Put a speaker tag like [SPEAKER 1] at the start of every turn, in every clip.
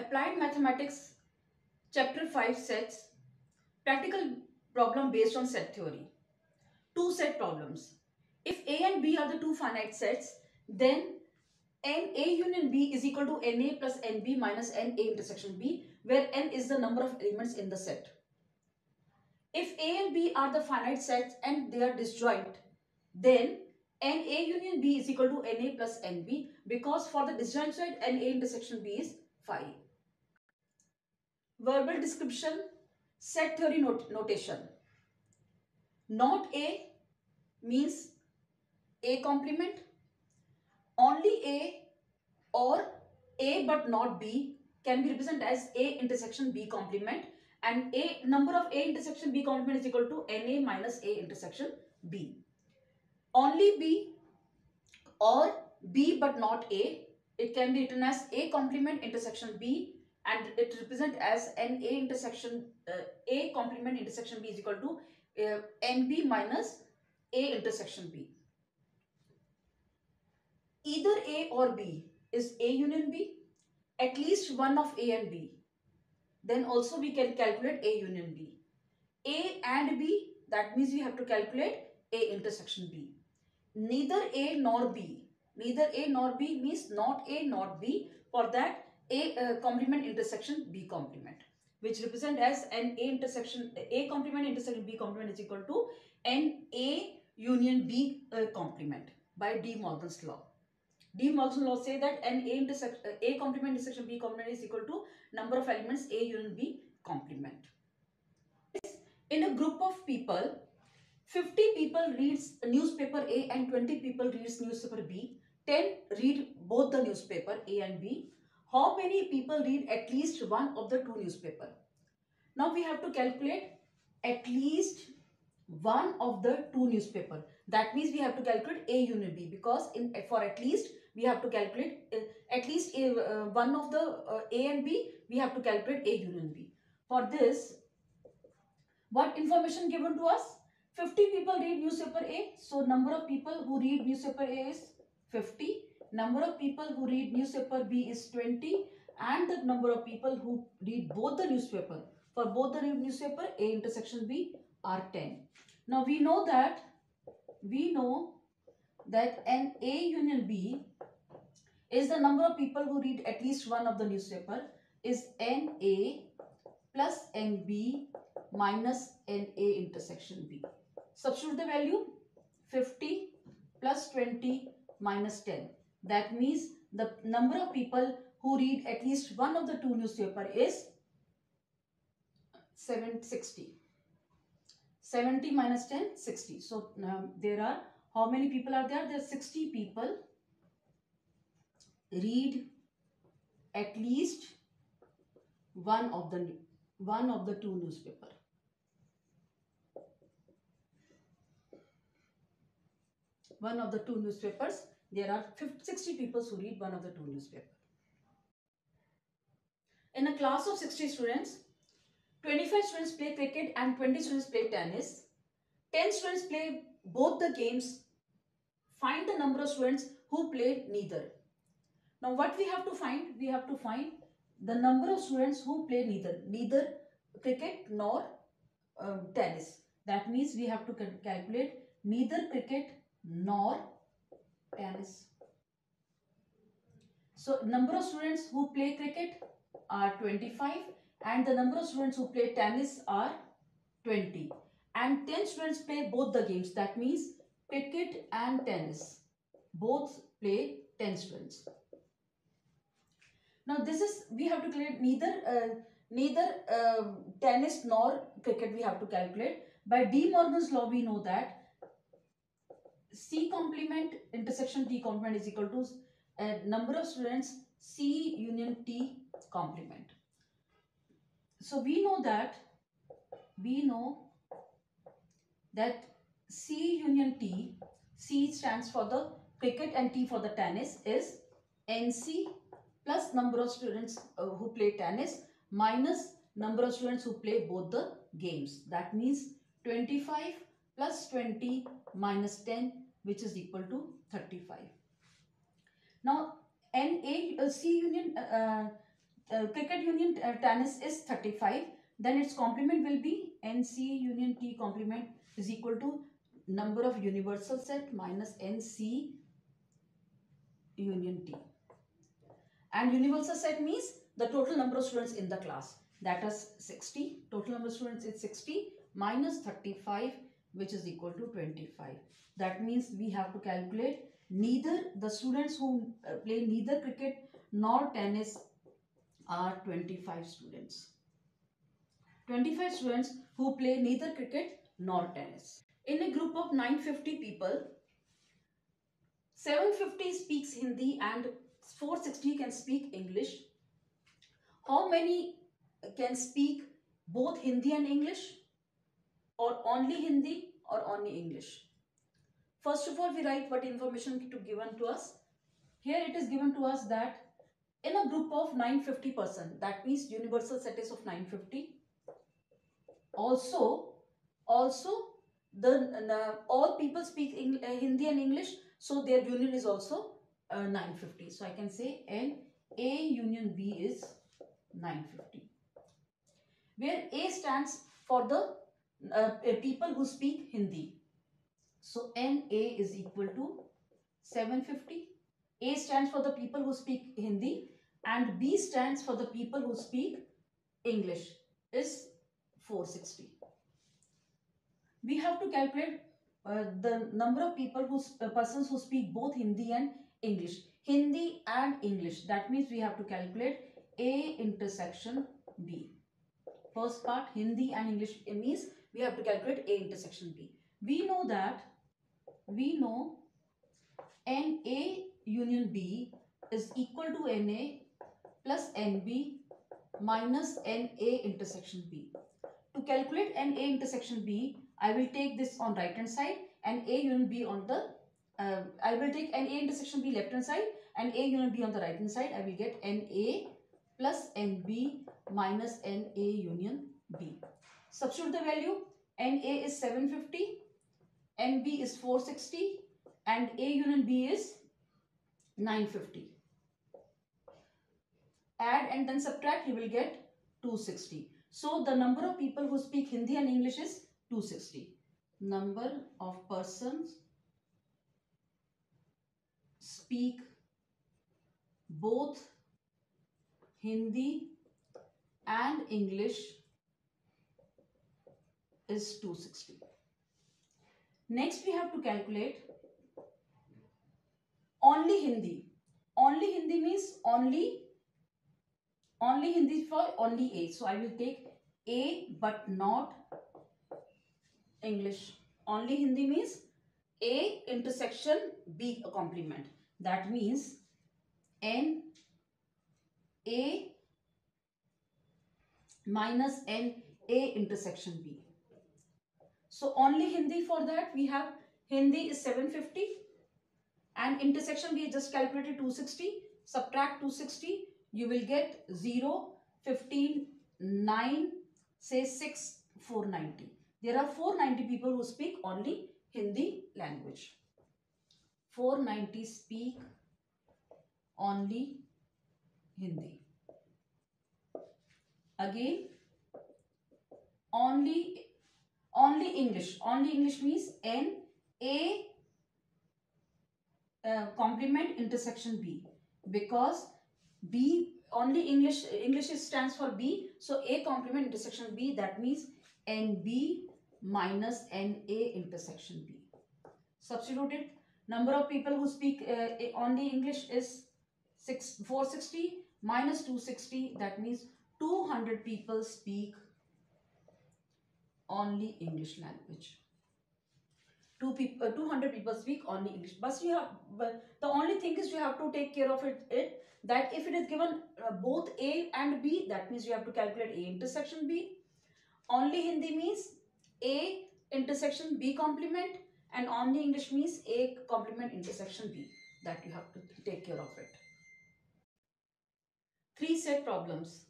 [SPEAKER 1] Applied Mathematics, Chapter 5 Sets, Practical Problem based on set theory. Two set problems. If A and B are the two finite sets, then NA union B is equal to NA plus NB minus NA intersection B, where N is the number of elements in the set. If A and B are the finite sets and they are disjoint, then NA union B is equal to NA plus NB, because for the disjoint set NA intersection B is phi. Verbal description, set theory notation. Not A means A complement. Only A or A but not B can be represented as A intersection B complement, and A number of A intersection B complement is equal to NA minus A intersection B. Only B or B but not A, it can be written as A complement intersection B, and it represents as NA intersection A complement intersection B is equal to NB minus A intersection B. Either A or B is A union B, at least one of A and B. Then also we can calculate A union B. A and B, that means we have to calculate A intersection B. Neither A nor B. Neither A nor B means not A not B. For that, A complement intersection B complement, which represent as an A intersection A complement intersection B complement is equal to N A union B complement by De Morgan's law. De Morgan's law say that an A complement intersection B complement is equal to number of elements A union B complement. In a group of people, 50 people reads newspaper A and 20 people reads newspaper B. 10 read both the newspaper A and B. How many people read at least one of the two newspaper? Now we have to calculate at least one of the two newspaper. That means we have to calculate A union B, because for at least we have to calculate at least one of the A and B, we have to calculate A union B. For this, what information given to us? 50 people read newspaper A. So number of people who read newspaper A is 50. Number of people who read newspaper B is 20. And the number of people who read both the newspaper, for both the newspaper A intersection B are 10. Now we know that an A union B is the number of people who read at least one of the newspaper is NA plus NB minus NA intersection B. Substitute the value 50 plus 20 minus 10. That means the number of people who read at least one of the two newspaper is 60. 70 minus 10, 60. So there are, how many people are there? There are 60 people read at least one of the two newspaper. One of the two newspapers, there are 60 people who read one of the two newspapers. In a class of 60 students, 25 students play cricket and 20 students play tennis. 10 students play both the games. Find the number of students who play neither. Now what we have to find? We have to find the number of students who play neither cricket nor tennis. That means we have to calculate neither cricket nor tennis. So number of students who play cricket are 25 and the number of students who play tennis are 20. And 10 students play both the games. That means cricket and tennis. Both play 10 students. Now this is, we have to calculate neither tennis nor cricket we have to calculate. By De Morgan's law we know that C complement intersection T complement is equal to number of students C union T complement. So we know that C union T, C stands for the cricket and T for the tennis, is NC plus number of students who play tennis minus number of students who play both the games. That means 25 plus 20 minus 10, which is equal to 35. Now C union cricket union tennis is 35, then its complement will be NC union T complement is equal to number of universal set minus NC union T. And universal set means the total number of students in the class. That is 60. Total number of students is 60 minus 35, which is equal to 25. That means we have to calculate neither the students who play neither cricket nor tennis are 25 students. 25 students who play neither cricket nor tennis. In a group of 950 people, 750 speaks Hindi and 460 can speak English. How many can speak both Hindi and English, or only Hindi or only English? First of all, we write what information to given to us. Here it is given to us that in a group of 950 person, that means universal set is of 950. Also all people speak Hindi and English, so their union is also 950. So I can say N A union B is 950, where A stands for the people who speak Hindi. So NA is equal to 750. A stands for the people who speak Hindi and B stands for the people who speak English is 460. We have to calculate the number of people persons who speak both Hindi and English. Hindi and English. That means we have to calculate A intersection B. First part, Hindi and English, it means we have to calculate A intersection B. We know NA union B is equal to NA plus NB minus NA intersection B. To calculate NA intersection B, I will take this on right hand side and A union B on the, I will take NA intersection B left hand side and A union B on the right hand side. I will get NA plus NB minus NA union B. Substitute the value. NA is 750, NB is 460 and A union B is 950. Add and then subtract, you will get 260. So the number of people who speak Hindi and English is 260. Number of persons speak both Hindi and English is 260. Next we have to calculate only Hindi. Only Hindi means only Hindi for only A. So I will take A but not English. Only Hindi means A intersection B complement. That means N A minus N A intersection B. So only Hindi, for that we have Hindi is 750 and intersection we just calculated 260. Subtract 260, you will get 0, 15, 9, say 6, 490. There are 490 people who speak only Hindi language. 490 speak only Hindi. Again, only English. Only English means N A complement intersection B, because B only English stands for B, so A complement intersection B, that means NB minus NA intersection B. Substituted. Number of people who speak only English is 460 minus 260, that means 200 people speak only English language. 200 people speak only English. But the only thing is you have to take care of it that if it is given both A and B, that means you have to calculate A intersection B. Only Hindi means A intersection B complement, and only English means A complement intersection B. That you have to take care of it. 3 set problems.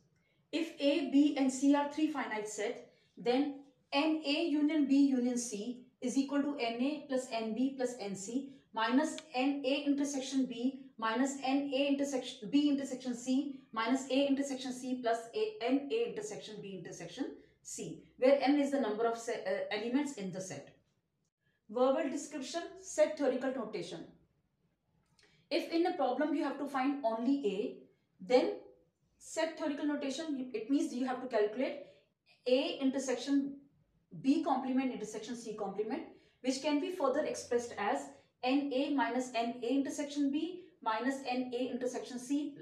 [SPEAKER 1] If A, B and C are 3 finite set, then NA union B union C is equal to NA plus NB plus NC minus NA intersection B minus NA intersection B intersection C minus A intersection C plus NA intersection B intersection C, where n is the number of elements in the set. Verbal description, set theoretical notation. If in a problem you have to find only A, then set theoretical notation, it means you have to calculate A intersection B complement intersection C complement, which can be further expressed as NA minus NA intersection B minus NA intersection C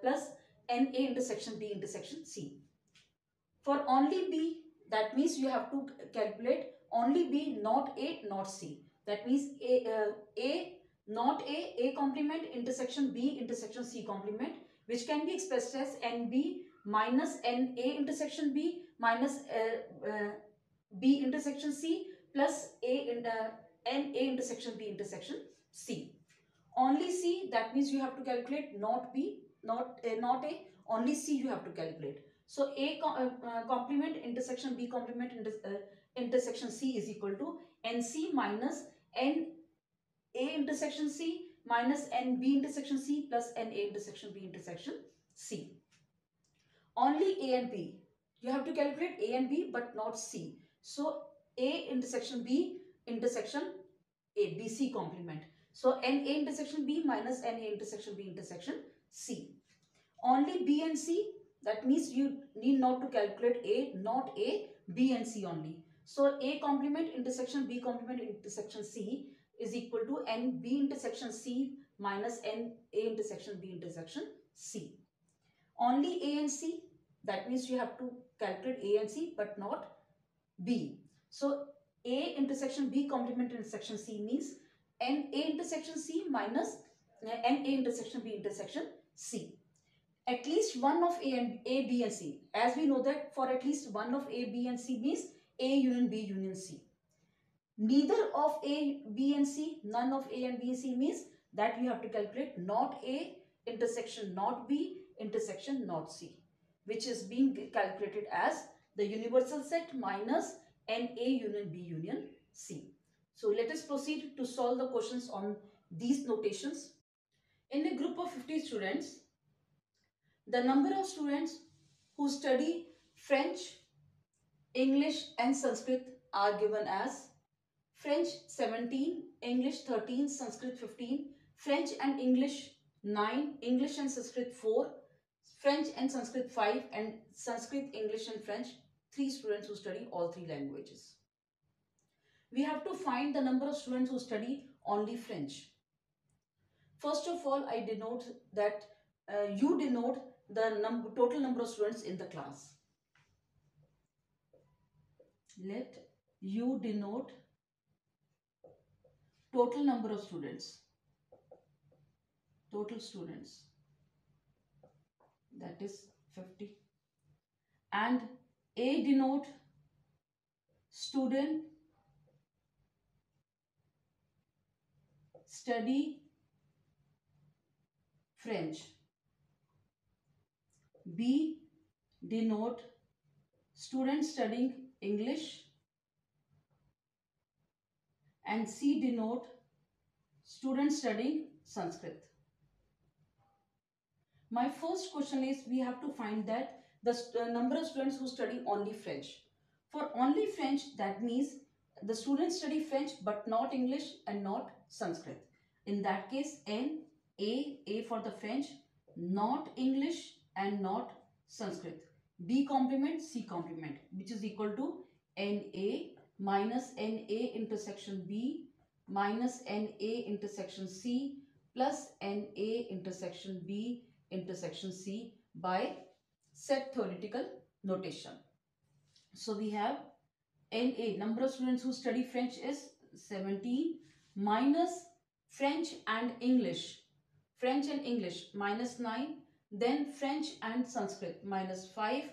[SPEAKER 1] plus NA intersection B intersection C. For only B, that means you have to calculate only B, not A, not C. That means A not A complement intersection B intersection C complement, which can be expressed as NB minus NA intersection B minus B intersection C plus NA intersection B intersection C. Only C, that means you have to calculate not B, not A, only C you have to calculate. So A complement intersection B complement intersection C is equal to NC minus NA intersection C minus NB intersection C plus NA intersection B intersection C. Only A and B. You have to calculate A and B but not C. So A intersection B intersection A, BC complement. So NA intersection B minus NA intersection B intersection C. Only B and C, that means you need not to calculate A, not A, B and C only. So A complement intersection B complement intersection C is equal to NB intersection C minus NA intersection B intersection C. Only A and C, that means you have to calculate A and C but not B. So A intersection B complement intersection C means NA intersection C minus NA intersection B intersection C. At least one of A, B and C. As we know that for at least one of A, B and C means A union B union C. Neither of A, B and C, none of A and B and C means that we have to calculate not A intersection not B intersection not C, which is being calculated as the universal set minus NA union B union C. So let us proceed to solve the questions on these notations. In a group of 50 students, the number of students who study French, English and Sanskrit are given as French 17, English 13, Sanskrit 15, French and English 9, English and Sanskrit 4, French and Sanskrit 5, and Sanskrit, English and French 3 students who study all 3 languages. We have to find the number of students who study only French. First of all, I denote that you denote the total number of students in the class. Let you denote total number of students, total students, that is 50, and A denote student study French, B denote student studying English, and C denote student studying Sanskrit. My first question is, we have to find that the number of students who study only French. For only French, that means the students study French but not English and not Sanskrit. In that case, A for the French, not English and not Sanskrit. B complement, C complement, which is equal to NA minus NA intersection B minus NA intersection C plus NA intersection B intersection C by set theoretical notation. So we have NA, number of students who study French is 17 minus French and English minus 9, then French and Sanskrit minus 5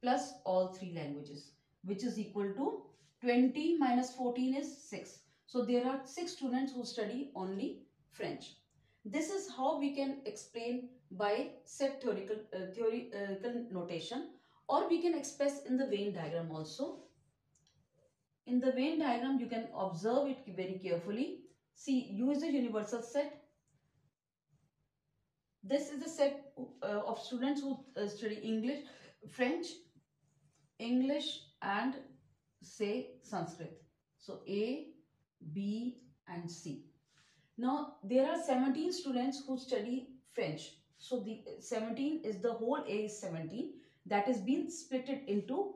[SPEAKER 1] plus all 3 languages, which is equal to 20 minus 14 is 6. So there are 6 students who study only French. This is how we can explain by set theoretical notation, or we can express in the Venn diagram also. In the Venn diagram, you can observe it very carefully. See, U is a universal set. This is the set of students who study English, French, English, and say Sanskrit. So A, B, and C. Now there are 17 students who study French. So the 17 is the whole A is 17. That is being split it into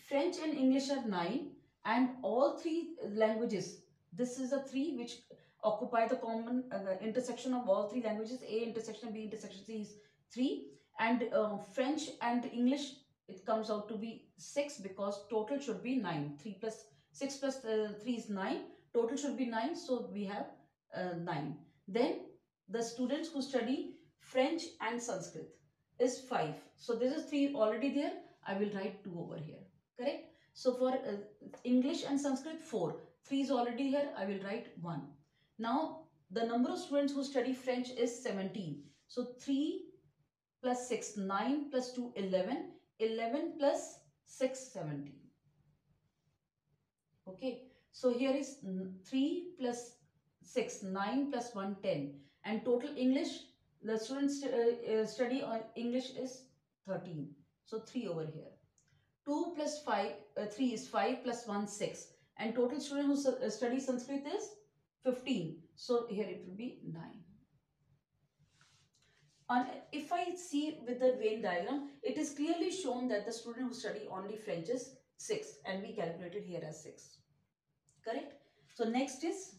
[SPEAKER 1] French and English are 9, and all three languages. This is the three which occupy the common intersection of all three languages. A intersection B intersection C is 3, and French and English, it comes out to be 6 because total should be 9. 3 plus 6 plus 3 is 9. Total should be 9. So we have 9. Then the students who study French and Sanskrit is 5. So this is 3 already there. I will write 2 over here. Correct? So for English and Sanskrit 4. 3 is already here. I will write 1. Now the number of students who study French is 17. So 3 plus 6, 9 plus 2, 11. 11 plus 6, 17. Okay. So here is 3 plus 6, 9 plus 1, 10. And total English, the students study on English is 13. So 3 over here. 2 plus 5, 3 is 5 plus 1, 6. And total student who study Sanskrit is 15. So here it will be 9. And if I see with the Venn diagram, it is clearly shown that the student who study only French is 6. And we calculated here as 6. Correct? So next is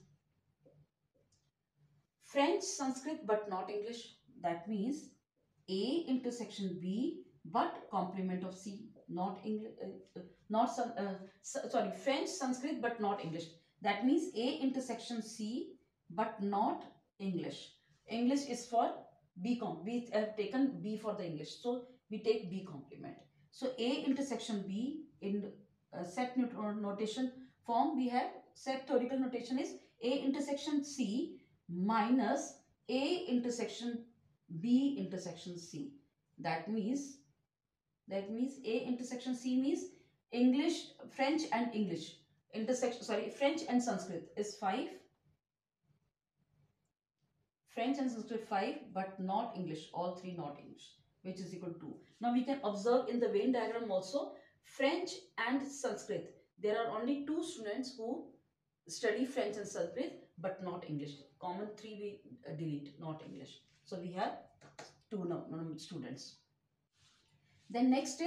[SPEAKER 1] French, Sanskrit, but not English. That means A intersection B, but complement of C. Not English, sorry, French, Sanskrit, but not English. That means A intersection C, but not English. English is for B comp. We have taken B for the English, so we take B complement. So A intersection B in set notation form, we have set theoretical notation is A intersection C minus A intersection B intersection C. That means A intersection C means English, French and English. Intersection, sorry, French and Sanskrit is 5. French and Sanskrit 5, but not English. All three not English, which is equal to 2. Now we can observe in the Venn diagram also French and Sanskrit. There are only 2 students who study French and Sanskrit, but not English. Common 3 we delete, not English. So we have 2 students. Then next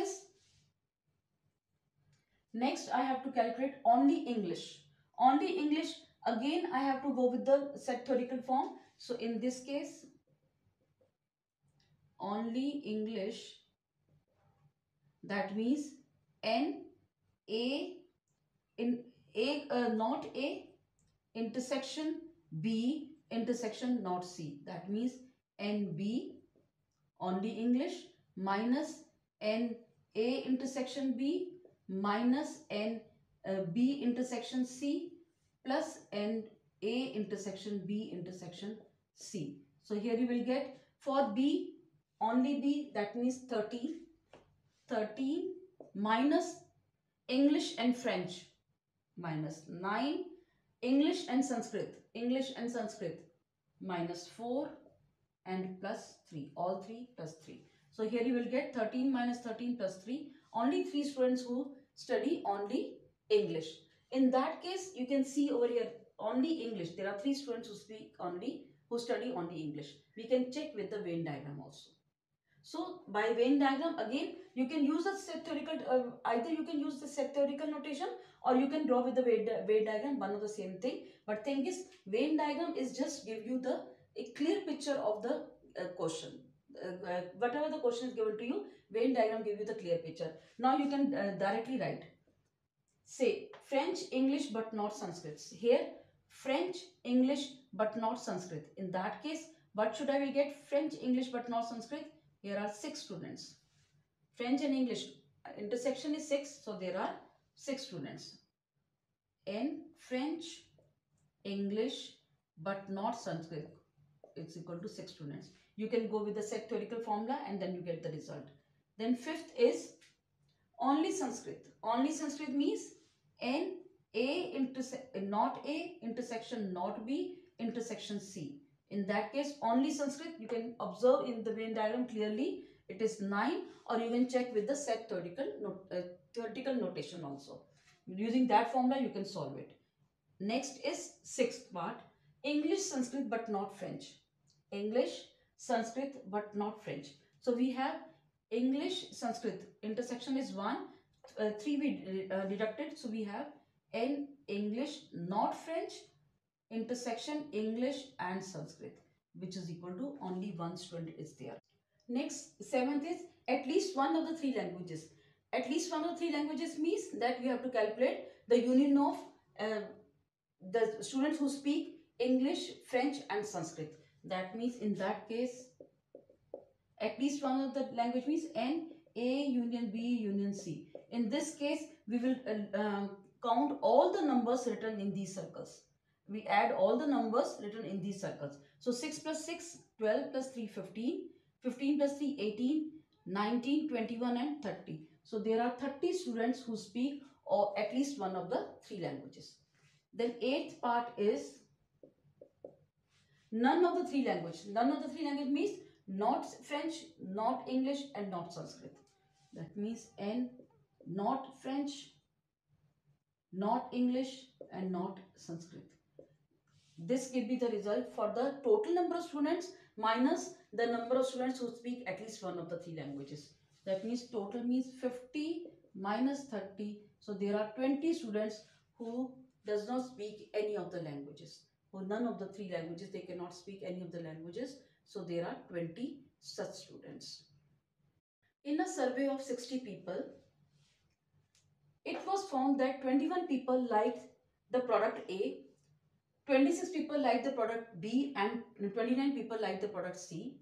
[SPEAKER 1] I have to calculate only English. Only English, again I have to go with the set theoretical form. So in this case, only English, that means N A in A not A intersection B intersection not C. That means NB only English minus NA intersection B minus B intersection C plus NA intersection B intersection C. So here you will get for B only B, that means 13. 13 minus English and French minus 9. English and Sanskrit minus 4 and plus 3. All 3 plus 3. So here you will get 13 minus 13 plus 3. Only 3 students who study only English. In that case, you can see over here only English. There are 3 students who study only English. We can check with the Venn diagram also. So by Venn diagram, again you can use a set theoretical, either you can use the set theoretical notation or you can draw with the Venn diagram, one of the same thing. But thing is, Venn diagram is just give you a clear picture of the question. Whatever the question is given to you, Venn diagram give you the clear picture. Now you can directly write, say French, English but not Sanskrit. Here French, English but not Sanskrit. In that case, what should I will get? French, English but not Sanskrit. Here are 6 students. French and English intersection is 6, so there are 6 students. In French, English but not Sanskrit, it's equal to 6 students. You can go with the set theoretical formula and then you get the result. Then fifth is only Sanskrit. Only Sanskrit means not A intersection not B intersection C. In that case, only Sanskrit. You can observe in the Venn diagram clearly it is 9, or you can check with the set theoretical notation also. Using that formula, you can solve it. Next is sixth part, English, Sanskrit, but not French. English, Sanskrit, but not French. So we have English, Sanskrit, intersection is 1, 3 we deducted. So we have N, English, not French, intersection English and Sanskrit, which is equal to only one student is there. Next, seventh is at least one of the three languages. At least one of the three languages means that we have to calculate the union of the students who speak English, French and Sanskrit. That means in that case, at least one of the language means N, A union B union C. In this case, we will count all the numbers written in these circles. We add all the numbers written in these circles. So 6 plus 6, 12 plus 3, 15, 15 plus 3, 18, 19, 21 and 30. So there are 30 students who speak or at least one of the three languages. Then eighth part is none of the three language. None of the three language means not French, not English and not Sanskrit. That means N, not French, not English and not Sanskrit. This will be the result for the total number of students minus the number of students who speak at least one of the three languages. That means total means 50 minus 30. So there are 20 students who does not speak any of the languages. For none of the three languages, they cannot speak any of the languages. So there are 20 such students. In a survey of 60 people, it was found that 21 people liked the product A, 26 people like the product B and 29 people like the product C.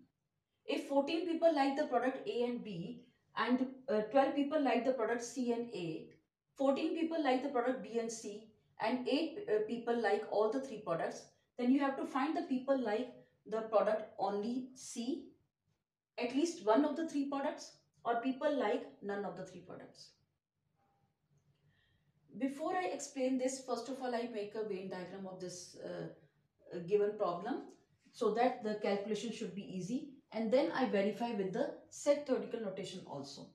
[SPEAKER 1] If 14 people like the product A and B and 12 people like the product C and A, 14 people like the product B and C and 8 people like all the three products, then you have to find the people like the product only C, at least one of the three products, or people like none of the three products. Before I explain this, first of all, I make a Venn diagram of this given problem so that the calculation should be easy, and then I verify with the set theoretical notation also.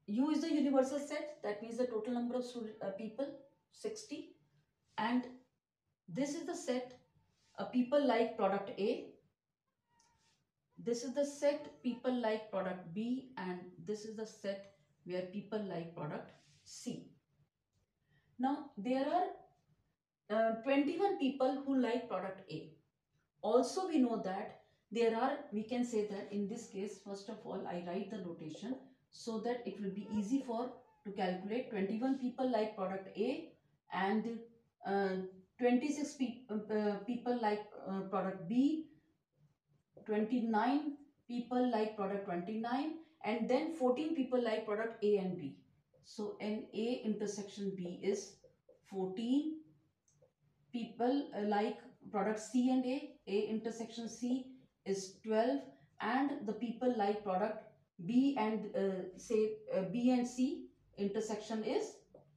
[SPEAKER 1] U is the universal set, that means the total number of people 60, and this is the set people like product A, this is the set people like product B, and this is the set where people like product C. Now there are 21 people who like product A. Also we know that there are, we can say that in this case, first of all I write the notation so that it will be easy for to calculate. 21 people like product A and 26 people like product B, 29 people like product 29, and then 14 people like product A and B. So an A intersection B is 14 people like product C and A intersection C is 12, and the people like product B and B and C intersection is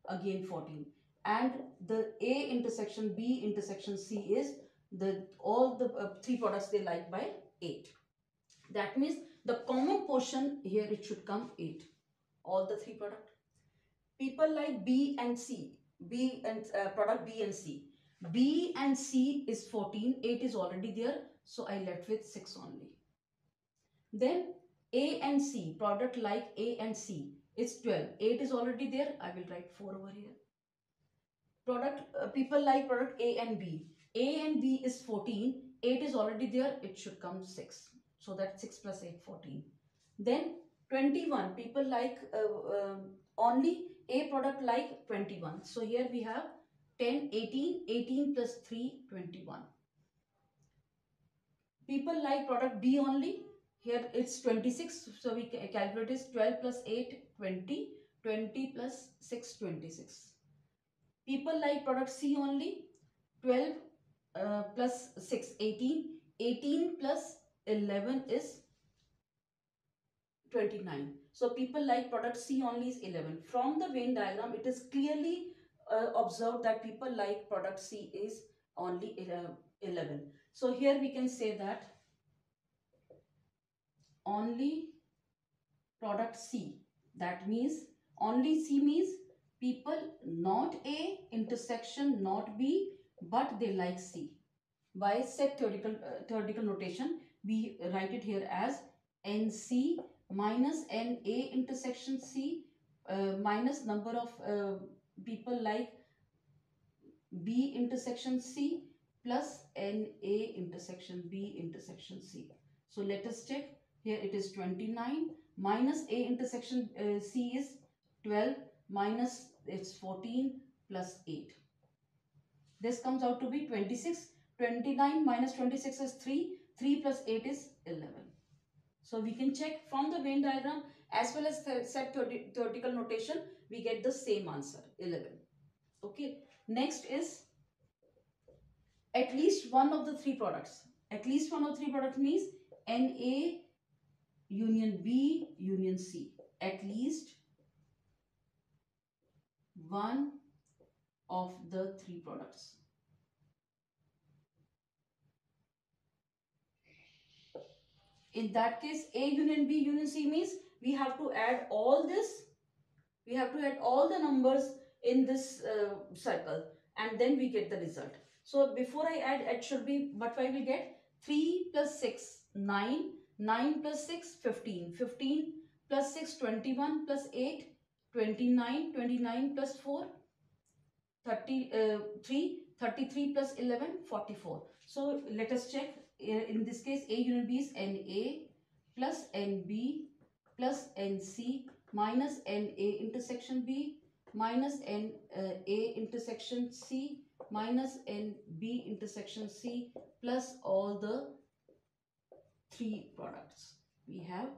[SPEAKER 1] again 14, and the A intersection B intersection C is the all the three products they like by 8. That means the common portion here it should come 8, all the three product. People like B and C, B and product B and C. B and C is 14, 8 is already there, so I left with 6 only. Then A and C, product like A and C is 12, 8 is already there, I will write 4 over here. Product people like product A and B. A and B is 14, 8 is already there, it should come 6. So that's 6 plus 8, 14. Then 21, people like only A product like 21. So here we have 10, 18, 18 plus 3, 21. People like product B only. Here it's 26. So we calculate is 12 plus 8, 20. 20 plus 6, 26. People like product C only. 12 plus 6, 18. 18 plus 11 is 29. So people like product C only is 11. From the Venn diagram, it is clearly observed that people like product C is only 11. So here we can say that only product C. That means only C means people not A intersection not B, but they like C. By set theoretical notation, we write it here as NC minus NA intersection C minus number of people like B intersection C plus NA intersection B intersection C. So let us check. Here it is 29 minus A intersection C is 12 minus it's 14 plus 8. This comes out to be 26. 29 minus 26 is 3. 3 plus 8 is 11. So we can check from the Venn diagram as well as set theoretical notation, we get the same answer, 11. Okay. Next is at least one of the three products. At least one of three products means Na union B union C. At least one of the three products. In that case, A union B union C means we have to add all this. We have to add all the numbers in this circle and then we get the result. So before I add, it should be what I will get 3 plus 6, 9, 9 plus 6, 15, 15 plus 6, 21 plus 8, 29, 29 plus 4, 33, 33 plus 11, 44. So let us check. In this case, A union B is NA plus NB plus NC minus NA intersection B minus NA intersection C minus NB intersection C plus all the three products. We have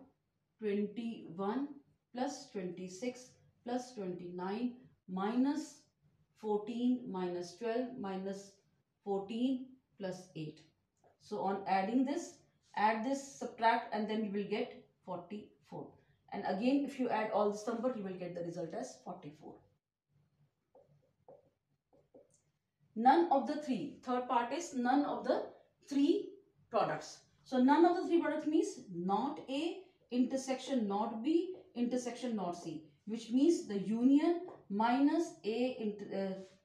[SPEAKER 1] 21 plus 26 plus 29 minus 14 minus 12 minus 14 plus 8. So on adding this, add this, subtract, and then you will get 44. And again, if you add all this number, you will get the result as 44. None of the three. Third part is none of the three products. So none of the three products means not A intersection not B intersection not C, which means the union minus A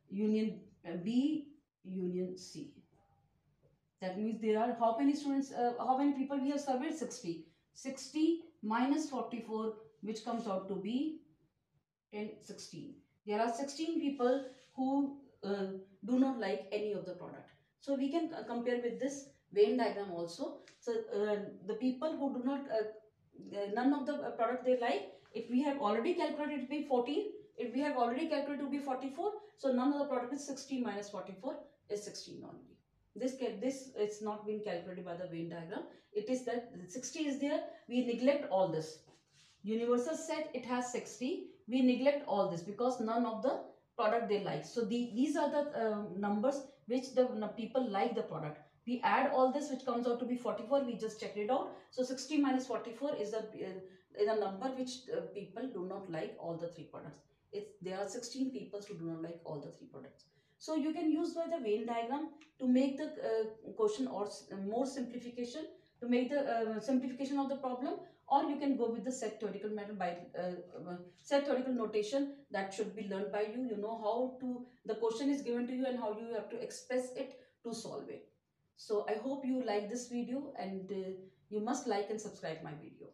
[SPEAKER 1] union B union C. That means there are how many students, how many people we have surveyed? 60. 60 minus 44, which comes out to be 10, 16. There are 16 people who do not like any of the product. So we can compare with this Venn diagram also. So the people who do not, none of the product they like, if we have already calculated it to be 14, if we have already calculated to be 44, so none of the product is 60 minus 44 is 16 only. This it's not been calculated by the Venn diagram. It is that 60 is there. We neglect all this. Universal set it has 60. We neglect all this because none of the product they like. So these are the numbers which the people like the product. We add all this which comes out to be 44. We just checked it out. So 60 minus 44 is the number which people do not like all the three products. There are 16 people who do not like all the three products. So you can use the Venn diagram to make the question or more simplification, to make the simplification of the problem, or you can go with the set theoretical method by set theoretical notation that should be learned by you. You know how to, the question is given to you and how you have to express it to solve it. So I hope you like this video and you must like and subscribe my video.